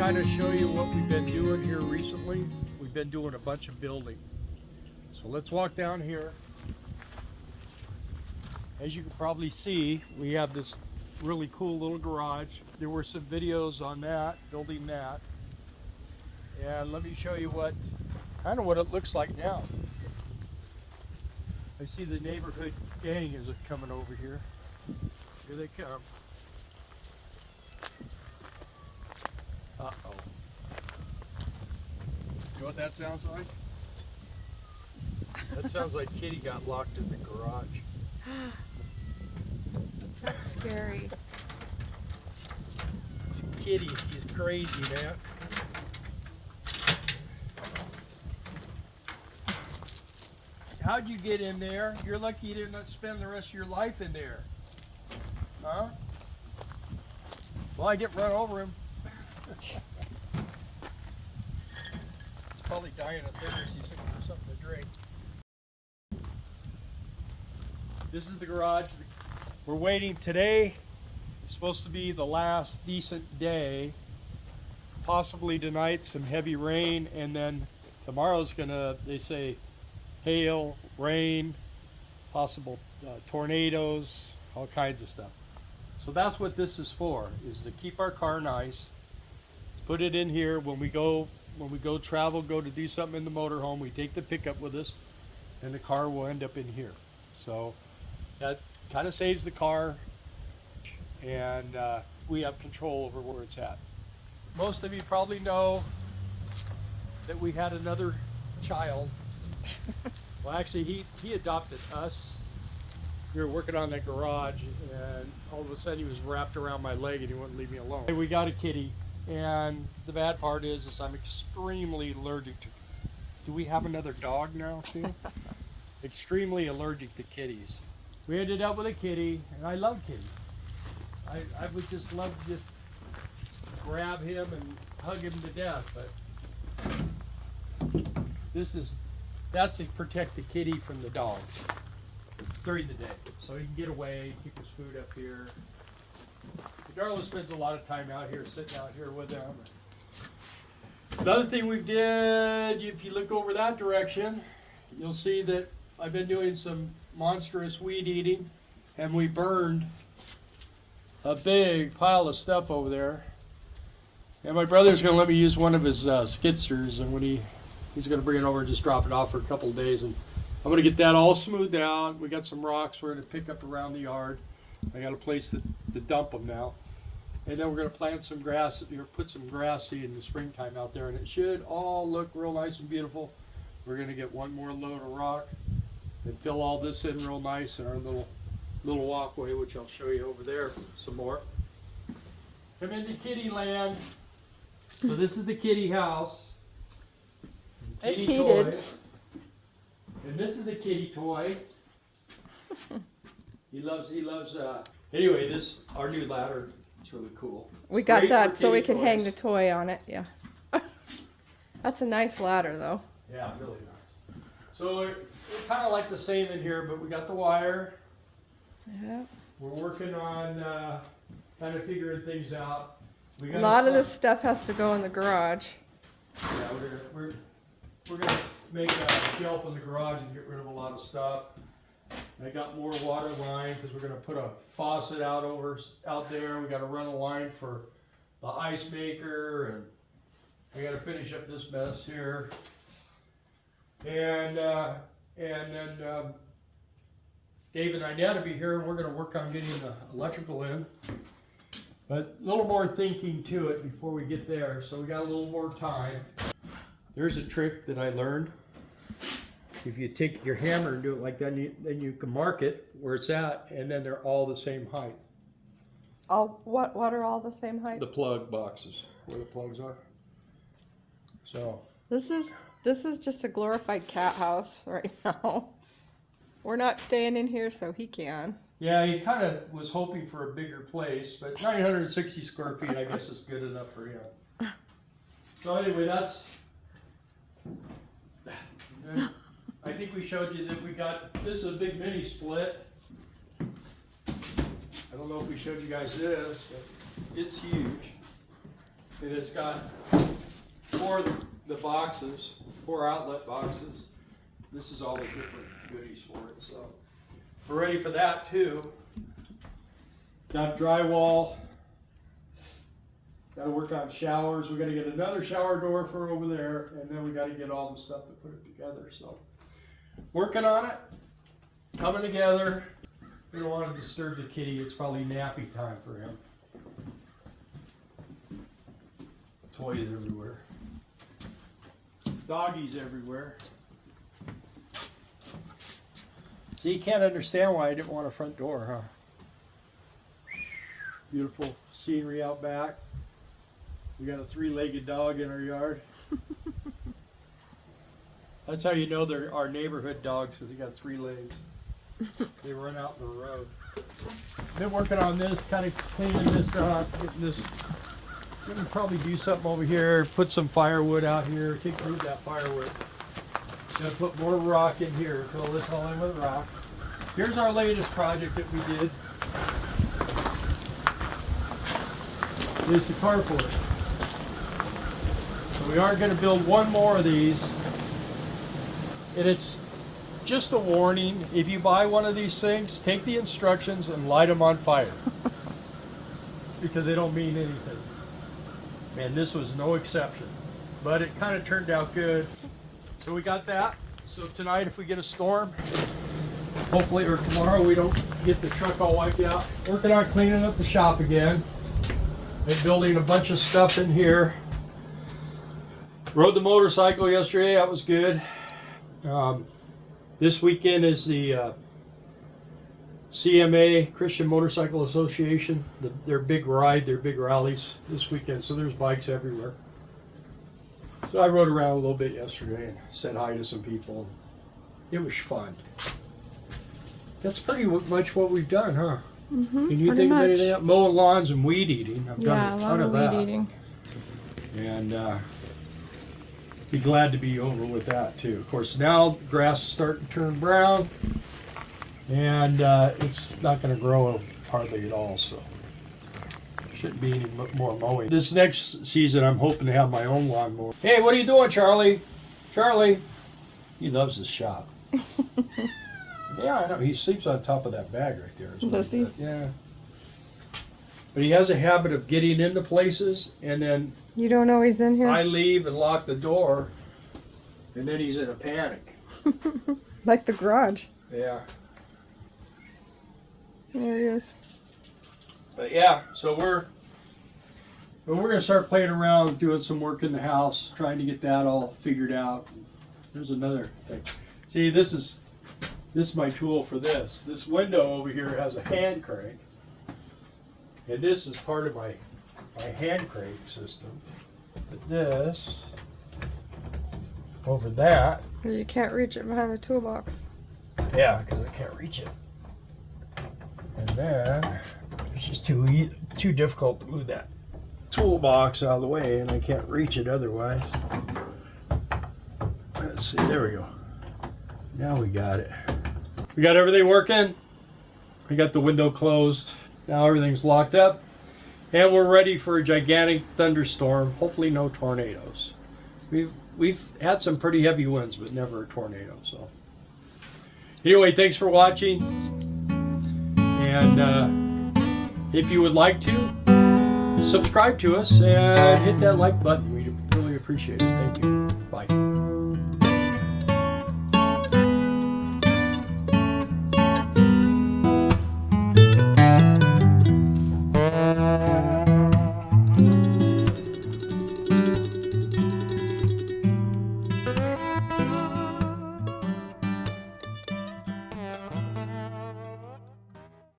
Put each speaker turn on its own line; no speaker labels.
kind of show you what we've been doing here recently. We've been doing a bunch of building. So let's walk down here. As you can probably see, we have this really cool little garage. There were some videos on that, building that. And let me show you what it looks like now. I see the neighborhood gang is coming over here. Here they come. Uh-oh. You know what that sounds like? That sounds like Kitty got locked in the garage.
That's scary.
It's Kitty, he's crazy, man. How'd you get in there? You're lucky you didn't spend the rest of your life in there. Huh? Well, I get run over him. It's probably dying of thirst. He's looking for something to drink. This is the garage. We're waiting today. It's supposed to be the last decent day. Possibly tonight, some heavy rain, and then tomorrow's gonna, they say, hail, rain, possible tornadoes, all kinds of stuff. So that's what this is for, is to keep our car nice. Put it in here when we go travel, go to do something in the motorhome, we take the pickup with us, and the car will end up in here. So that kind of saves the car, and we have control over where it's at. Most of you probably know that we had another child. Well, actually, he adopted us. We were working on that garage, and all of a sudden he was wrapped around my leg and he wouldn't leave me alone. We got a kitty, and the bad part is I'm extremely allergic to. Do we have another dog now too? Extremely allergic to kitties. We ended up with a kitty, and I love kitties. I would just love to just grab him and hug him to death, but that's to protect the kitty from the dogs during the day, so he can get away, keep his food up here. Darla spends a lot of time out here, sitting out here with them. Another thing we did, if you look over that direction, you'll see that I've been doing some monstrous weed eating, and we burned a big pile of stuff over there. And my brother's going to let me use one of his skidsters, and when he's going to bring it over and just drop it off for a couple of days, and I'm going to get that all smoothed out. We got some rocks we're going to pick up around the yard. I got a place to dump them now. And then we're going to plant some grass, or put some grass seed in the springtime out there, and it should all look real nice and beautiful. We're going to get one more load of rock and fill all this in real nice in our little walkway, which I'll show you over there some more. Come into kitty land. So this is the kitty house.
It's
Kitty
heated.
toys. And this is a kitty toy. He loves anyway, our new ladder, it's really cool.
We got
Great
that
for
so we
kitty
can hang
toys.
the toy on it, yeah. That's a nice ladder though.
Yeah, really nice. So we're kind of like the same in here, but we got the wire.
Yeah.
We're working on kind of figuring things out. We got
A lot of this stuff has to go in the garage.
Yeah, we're gonna make a shelf in the garage and get rid of a lot of stuff. I got more water line because we're gonna put a faucet out there. We got to run a line for the ice maker, and I got to finish up this mess here. And then Dave and Inette will be here, and we're gonna work on getting the electrical in. But a little more thinking to it before we get there, so we got a little more time. There's a trick that I learned. If you take your hammer and do it like that, then you can mark it where it's at, and then they're all the same height.
What are all the same height?
The plug boxes, where the plugs are. So
This is just a glorified cat house right now. We're not staying in here, so he can.
yeah, he kind of was hoping for a bigger place, but 960 square feet, I guess, is good enough for him. So anyway, I think we showed you that we got, this is a big mini split. I don't know if we showed you guys this, but it's huge. And it's got the boxes, 4 outlet boxes. This is all the different goodies for it. So we're ready for that too. Got drywall. Got to work on showers. We got to get another shower door for over there, and then we got to get all the stuff to put it together. So working on it, coming together. We don't want to disturb the kitty. It's probably nappy time for him. Toys everywhere. Doggies everywhere. So you can't understand why I didn't want a front door, huh? Beautiful scenery out back. We got a 3-legged dog in our yard. That's how you know they're our neighborhood dogs, because they got 3 legs. They run out in the road. Been working on this, kind of cleaning this up, getting this. Gonna probably do something over here, put some firewood out here, move that firewood. Gonna put more rock in here, fill this all in with rock. Here's our latest project that we did. It's the carport. So we are gonna build one more of these. And it's just a warning, if you buy one of these things, take the instructions and light them on fire. Because they don't mean anything. And this was no exception. But it kind of turned out good. So we got that. So tonight if we get a storm, hopefully, or tomorrow we don't get the truck all wiped out. Working on cleaning up the shop again. Been building a bunch of stuff in here. Rode the motorcycle yesterday, that was good. This weekend is the CMA, Christian Motorcycle Association, their big ride, their big rallies this weekend, so there's bikes everywhere. So I rode around a little bit yesterday and said hi to some people. It was fun. That's pretty much what we've done, huh?
Mm-hmm,
Can you think of anything else? Mowing lawns and weed eating. I've done a ton of that.
weed eating.
And be glad to be over with that too. Of course, now grass is starting to turn brown, and it's not going to grow hardly at all, so shouldn't be any more mowing. This next season, I'm hoping to have my own lawnmower. Hey, what are you doing, Charlie? Charlie, he loves his shop. Yeah, I know. He sleeps on top of that bag right there.
Does he?
Yeah. But he has a habit of getting into places, and then
You don't know he's in here?
I leave and lock the door, and then he's in a panic.
Like the garage.
Yeah.
There he is.
But yeah, so we're gonna start playing around, doing some work in the house, trying to get that all figured out. There's another thing. See, this is my tool for this. This window over here has a hand crank, and this is part of my hand crank system. But this over that.
You can't reach it behind the toolbox.
Yeah, because I can't reach it. And then it's just too difficult to move that toolbox out of the way, and I can't reach it otherwise. Let's see, there we go. Now we got it. We got everything working. We got the window closed. Now everything's locked up. And we're ready for a gigantic thunderstorm. Hopefully no tornadoes. We've had some pretty heavy winds, but never a tornado. So anyway, thanks for watching. And if you would like to, subscribe to us and hit that like button. We'd really appreciate it. Thank you. Bye.